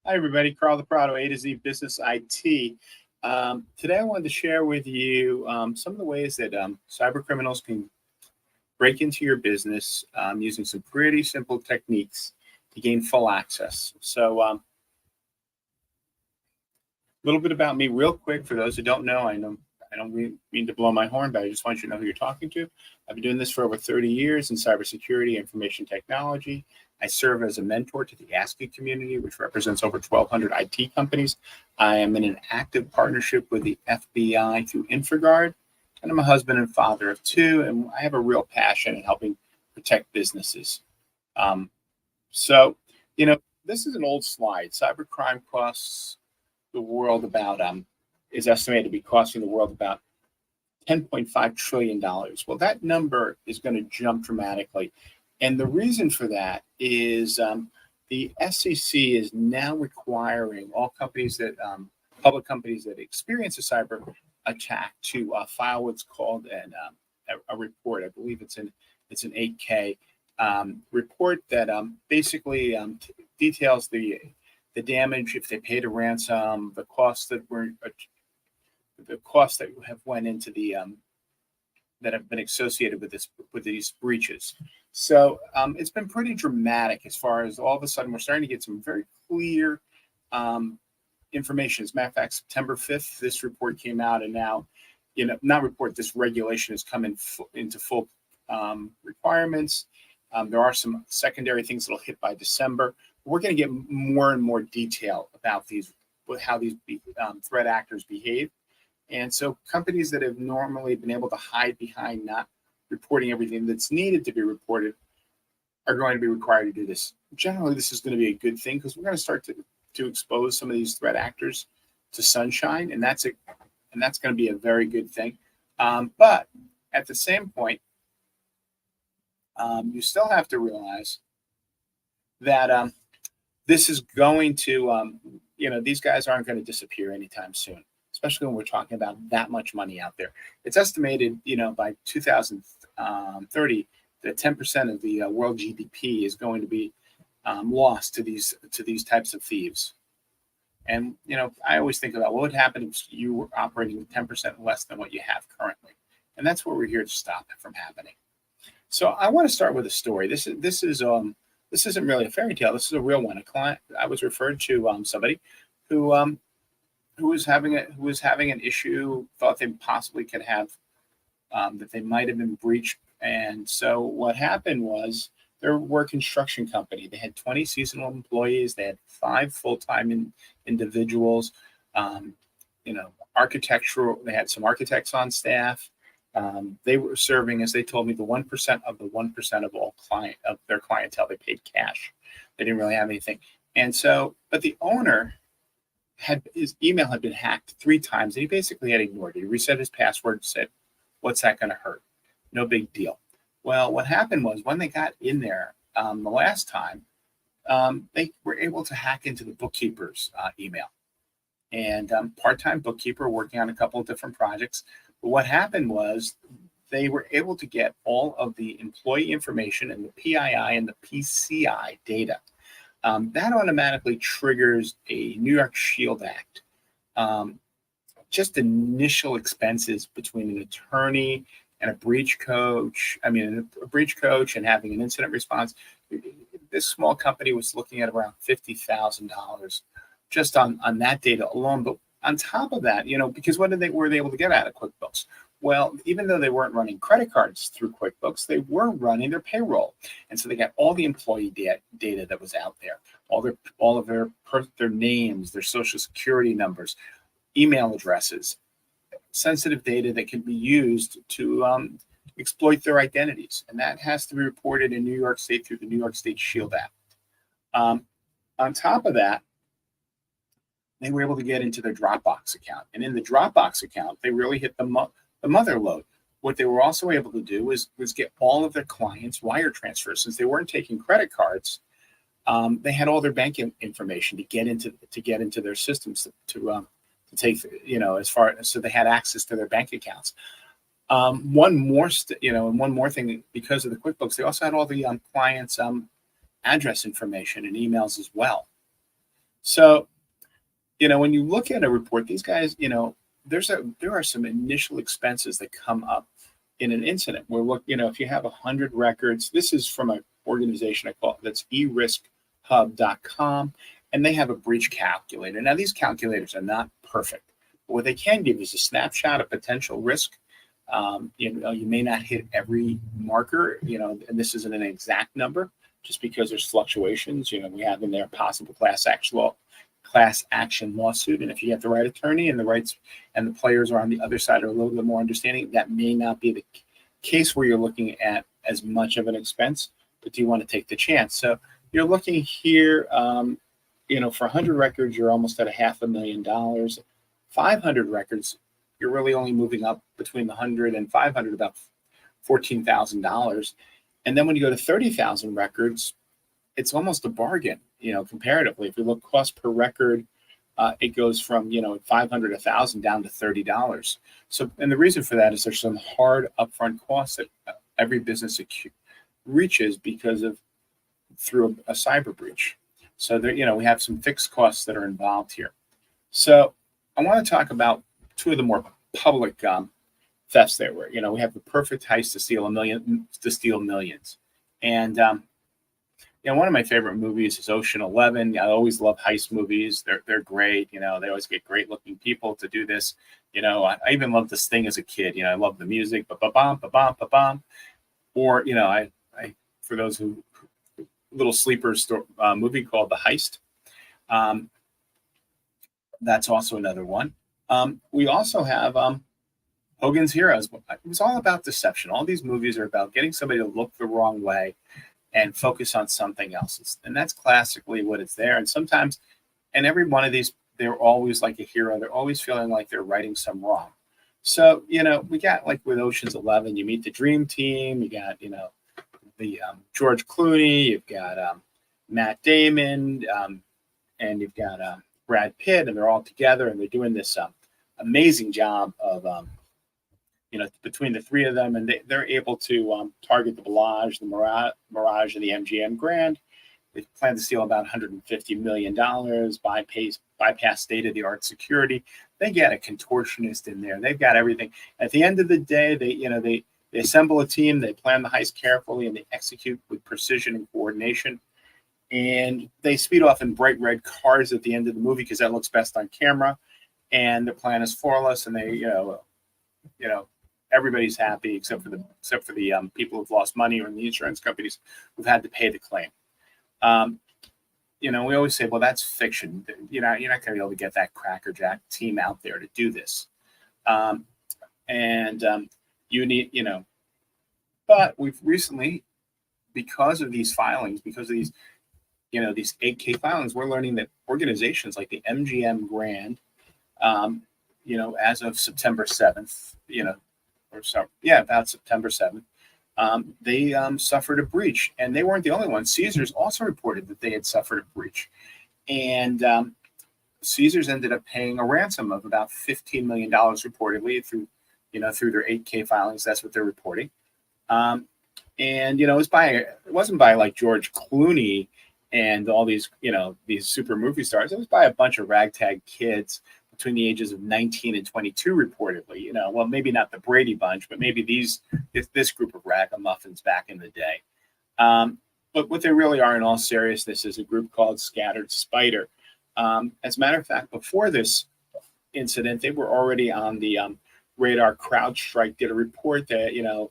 Hi, everybody. Carl DePrado, A to Z Business IT. Today, I wanted to share with you some of the ways that cyber criminals can break into your business using some pretty simple techniques to gain full access. So, a little bit about me, real quick, for those who don't know. I don't mean to blow my horn, but I just want you to know who you're talking to. I've been doing this for over 30 years in cybersecurity, information technology. I serve as a mentor to the ASCII community, which represents over 1,200 IT companies. I am in an active partnership with the FBI through InfraGard, and I'm a husband and father of two, and I have a real passion in helping protect businesses. Um, so, this is an old slide. Cybercrime costs the world about is estimated to be costing the world about $10.5 trillion. Well, that number is going to jump dramatically. And the reason for that is the SEC is now requiring all companies public companies that experience a cyber attack to file what's called a report. I believe it's an 8K report that basically details the damage, if they paid a ransom, the costs that have went into that have been associated with these breaches. So it's been pretty dramatic as far as all of a sudden we're starting to get some very clear information. As a matter of fact, September 5th, this report came out, and now, this regulation has come into full requirements. There are some secondary things that'll hit by December. We're going to get more and more detail about how these threat actors behave. And so companies that have normally been able to hide behind not reporting everything that's needed to be reported are going to be required to do this. Generally, this is going to be a good thing because we're going to start to expose some of these threat actors to sunshine, and that's going to be a very good thing. But at the same point, you still have to realize that this is going to, these guys aren't going to disappear anytime soon, especially when we're talking about that much money out there. It's estimated, by 2030, that 10% of the world GDP is going to be lost to these types of thieves. And, I always think about what would happen if you were operating with 10% less than what you have currently. And that's what we're here to stop it from happening. So I want to start with a story. This isn't really a fairy tale. This is a real one. A client, I was referred to somebody who was having an issue, thought they possibly could have, that they might have been breached. And so what happened was, there were a construction company. They had 20 seasonal employees. They had 5 full-time individuals. Architectural. They had some architects on staff. They were serving, as they told me, the 1% of the 1% of all their clientele. They paid cash. They didn't really have anything. And so, but the owner his email had been hacked 3 times, and he basically had ignored it. He reset his password, said, "What's that going to hurt? No big deal." Well, what happened was, when they got in there the last time, they were able to hack into the bookkeeper's email. And part-time bookkeeper working on a couple of different projects. But what happened was, they were able to get all of the employee information and the PII and the PCI data. That automatically triggers a New York Shield Act. Just initial expenses between an attorney and a breach coach. A breach coach and having an incident response. This small company was looking at around $50,000 just on that data alone. But on top of that, because what were they able to get out of QuickBooks? Well, even though they weren't running credit cards through QuickBooks, they were running their payroll. And so they got all the employee data that was out there, all of their names, their social security numbers, email addresses, sensitive data that can be used to exploit their identities. And that has to be reported in New York State through the New York State Shield Act. On top of that, they were able to get into their Dropbox account. And in the Dropbox account, they really hit the mother lode. What they were also able to do was get all of their clients' wire transfers. Since they weren't taking credit cards, they had all their bank information to get into their systems to take, so they had access to their bank accounts. One more thing, because of the QuickBooks, they also had all the clients' address information and emails as well. So, when you look at a report, these guys, there are some initial expenses that come up in an incident. Where look, if you have 100 records, this is from an organization I call that's eriskhub.com, and they have a breach calculator. Now, these calculators are not perfect, but what they can give is a snapshot of potential risk. You may not hit every marker, and this isn't an exact number just because there's fluctuations. We have in there possible class action lawsuit, and if you have the right attorney and the rights and the players are on the other side are a little bit more understanding, that may not be the case where you're looking at as much of an expense, but do you want to take the chance? So you're looking here, for 100 records, you're almost at $500,000. 500 records, you're really only moving up between the 100 and 500 about $14,000. And then when you go to 30,000 records, it's almost a bargain, comparatively. If you look cost per record, it goes from, 500, 1,000 down to $30. So, and the reason for that is there's some hard upfront costs that every business reaches through a cyber breach. So there, we have some fixed costs that are involved here. So I want to talk about two of the more public thefts there were. We have the perfect heist to steal millions. And one of my favorite movies is Ocean 11. I always love heist movies. They're great. They always get great looking people to do this. I even loved The Sting as a kid. I love the music, ba-ba-bum, ba-bum, ba-bum. Or, I for those who little sleeper movie called The Heist. That's also another one. We also have Hogan's Heroes. It was all about deception. All these movies are about getting somebody to look the wrong way and focus on something else. And that's classically what it's there. And sometimes, and every one of these, they're always like a hero. They're always feeling like they're righting some wrong. So, we got like with Ocean's 11, you meet the dream team. You got, the George Clooney. You've got Matt Damon, and you've got Brad Pitt, and they're all together, and they're doing this amazing job of between the three of them, and they're able to target the Mirage, and the MGM Grand. They plan to steal about $150 million, bypass state-of-the-art security. They get a contortionist in there. They've got everything. At the end of the day, they assemble a team. They plan the heist carefully, and they execute with precision and coordination. And they speed off in bright red cars at the end of the movie because that looks best on camera. And the plan is flawless, and they, everybody's happy except for the people who've lost money or the insurance companies who've had to pay the claim. We always say, well, that's fiction. You're not going to be able to get that Cracker Jack team out there to do this. You need, but we've recently, because of these filings, because of these 8K filings, we're learning that organizations like the MGM Grand, as of September 7th, about September 7th, they suffered a breach, and they weren't the only ones. Caesars also reported that they had suffered a breach, and Caesars ended up paying a ransom of about $15 million reportedly through their 8K filings. That's what they're reporting. It wasn't by like George Clooney and all these super movie stars. It was by a bunch of ragtag kids between the ages of 19 and 22, reportedly. Well, maybe not the Brady Bunch, but maybe this group of ragamuffins back in the day. But what they really are, in all seriousness, is a group called Scattered Spider. As a matter of fact, before this incident, they were already on the radar. CrowdStrike did a report that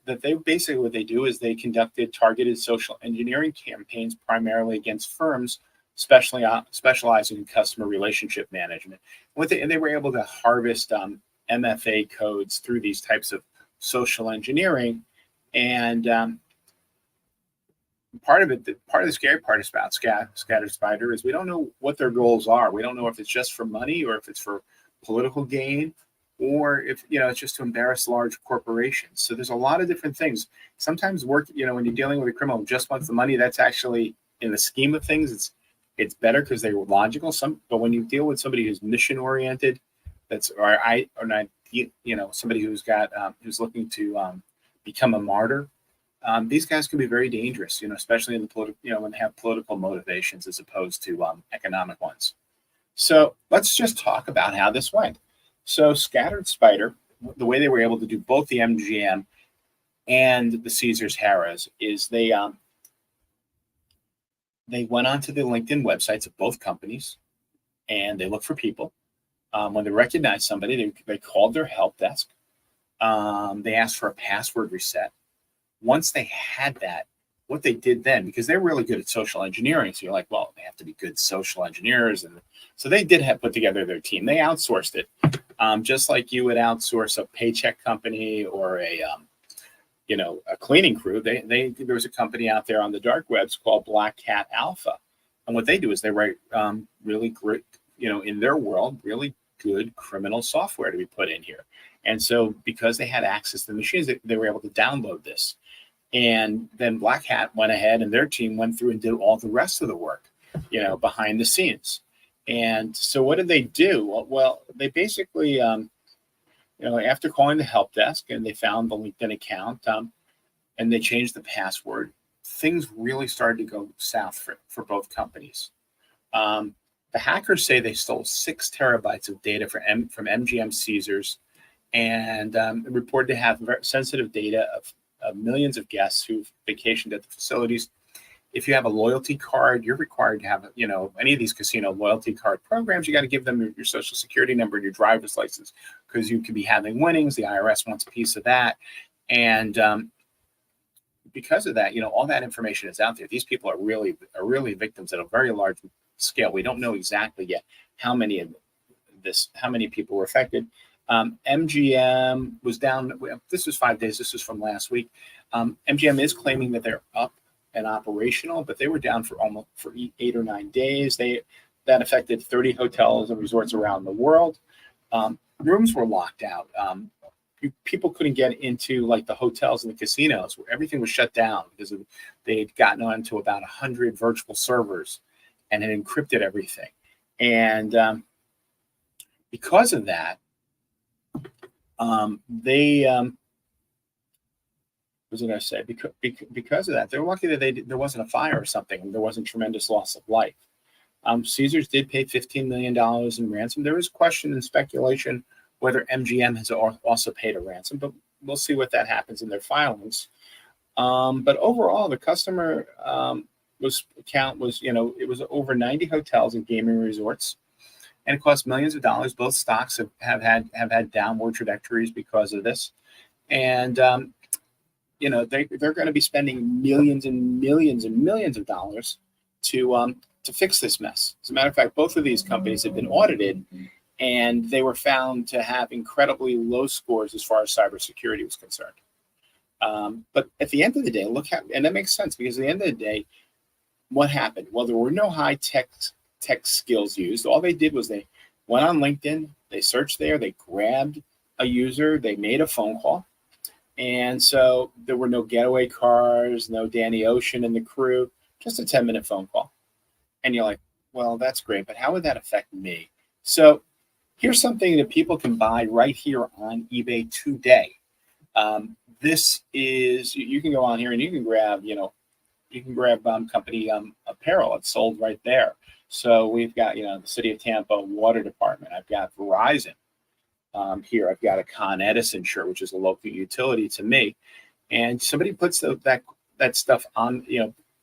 that they basically, what they do is they conducted targeted social engineering campaigns primarily against firms specializing in customer relationship management. And they were able to harvest MFA codes through these types of social engineering. And part of the scary part about Scattered Spider is we don't know what their goals are. We don't know if it's just for money or if it's for political gain, or if it's just to embarrass large corporations. So there's a lot of different things. Sometimes when you're dealing with a criminal who just wants the money, that's actually, in the scheme of things, it's better because they were logical. But when you deal with somebody who's mission oriented, somebody who's got who's looking to become a martyr, these guys can be very dangerous, especially in the political, when they have political motivations as opposed to economic ones. So let's just talk about how this went. So Scattered Spider, the way they were able to do both the MGM and the Caesars Harrah's is they went onto the LinkedIn websites of both companies and they looked for people. When they recognized somebody, they called their help desk. They asked for a password reset. Once they had that, what they did then, because they're really good at social engineering, so you're like, well, they have to be good social engineers, and so they did have put together their team. They outsourced it, just like you would outsource a paycheck company or a cleaning crew. There was a company out there on the dark webs called Black Cat Alpha, and what they do is they write really great, in their world, really good criminal software to be put in here. And so because they had access to the machines, they were able to download this. And then Black Hat went ahead and their team went through and did all the rest of the work, behind the scenes. And so what did they do? Well, they basically, after calling the help desk and they found the LinkedIn account and they changed the password, things really started to go south for both companies. The hackers say they stole 6 terabytes of data from MGM Caesars and reported to have sensitive data of millions of guests who've vacationed at the facilities. If you have a loyalty card, you're required to have, any of these casino loyalty card programs, you got to give them your social security number and your driver's license because you could be having winnings. The IRS wants a piece of that. And because of that, all that information is out there. These people are really victims at a very large scale. We don't know exactly yet how many people were affected. MGM was down. This was 5 days. This was from last week. MGM is claiming that they're up and operational, but they were down for 8 or 9 days. That affected 30 hotels and resorts around the world. Rooms were locked out. People couldn't get into like the hotels and the casinos where everything was shut down because they'd gotten onto about 100 virtual servers and had encrypted everything. And because of that, what was I going to say? Because of that, they're lucky that there wasn't a fire or something, and there wasn't tremendous loss of life. Caesars did pay $15 million in ransom. There is question and speculation whether MGM has also paid a ransom, but we'll see what that happens in their filings. But overall, the customer count was, it was over 90 hotels and gaming resorts, and it cost millions of dollars. Both stocks have had downward trajectories because of this, and they're going to be spending millions and millions and millions of dollars to fix this mess. As a matter of fact, both of these companies have been audited, and they were found to have incredibly low scores as far as cybersecurity was concerned. But at the end of the day, and that makes sense because at the end of the day, what happened? Well, there were no high tech skills used. All they did was they went on LinkedIn, they searched there, they grabbed a user, they made a phone call. And so there were no getaway cars, no Danny Ocean and the crew, just a 10-minute phone call. And you're like, well, that's great, but how would that affect me? So here's something that people can buy right here on eBay today. This is, you can go on here and you can grab, company apparel. It's sold right there. So we've got, the City of Tampa Water Department. I've got Verizon here. I've got a Con Edison shirt, which is a local utility to me. And somebody puts that stuff on,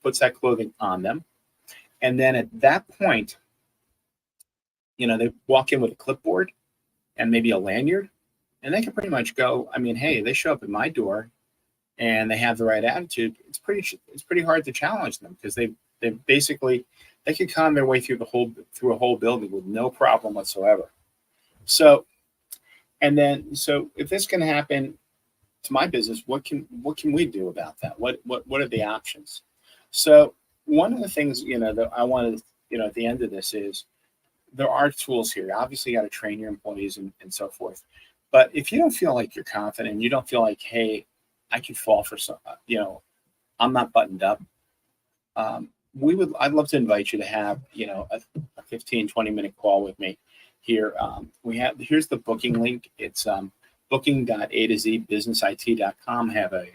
puts that clothing on them. And then at that point, they walk in with a clipboard and maybe a lanyard, and they can pretty much go, hey, they show up at my door and they have the right attitude. It's pretty hard to challenge them because they can con their way through a whole building with no problem whatsoever. So if this can happen to my business, what can we do about that? What are the options? So one of the things, that I wanted, at the end of this is there are tools here. Obviously, you got to train your employees and so forth. But if you don't feel like you're confident, you don't feel like, hey, I could fall for some, I'm not buttoned up. I'd love to invite you to have, a 15, 20-minute call with me here. Here's the booking link. It's booking.a2zbusinessit.com. I have a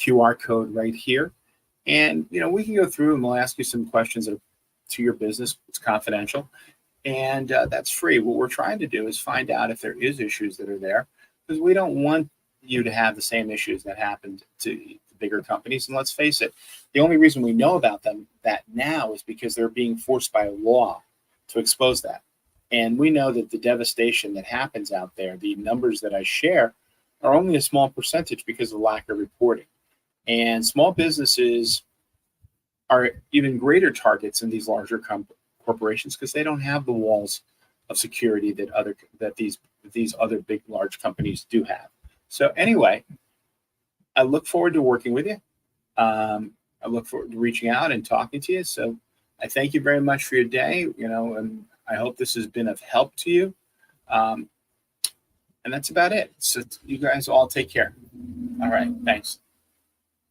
QR code right here. And, we can go through and we'll ask you some questions that are to your business. It's confidential. And that's free. What we're trying to do is find out if there is issues that are there, because we don't want you to have the same issues that happened to the bigger companies. And let's face it, the only reason we know about them that now is because they're being forced by law to expose that. And we know that the devastation that happens out there, the numbers that I share, are only a small percentage because of lack of reporting. And small businesses are even greater targets in these larger corporations because they don't have the walls of security that these other big large companies do have. So anyway, I look forward to working with you. I look forward to reaching out and talking to you. So I thank you very much for your day. And I hope this has been of help to you. And that's about it. So you guys all take care. All right. Thanks.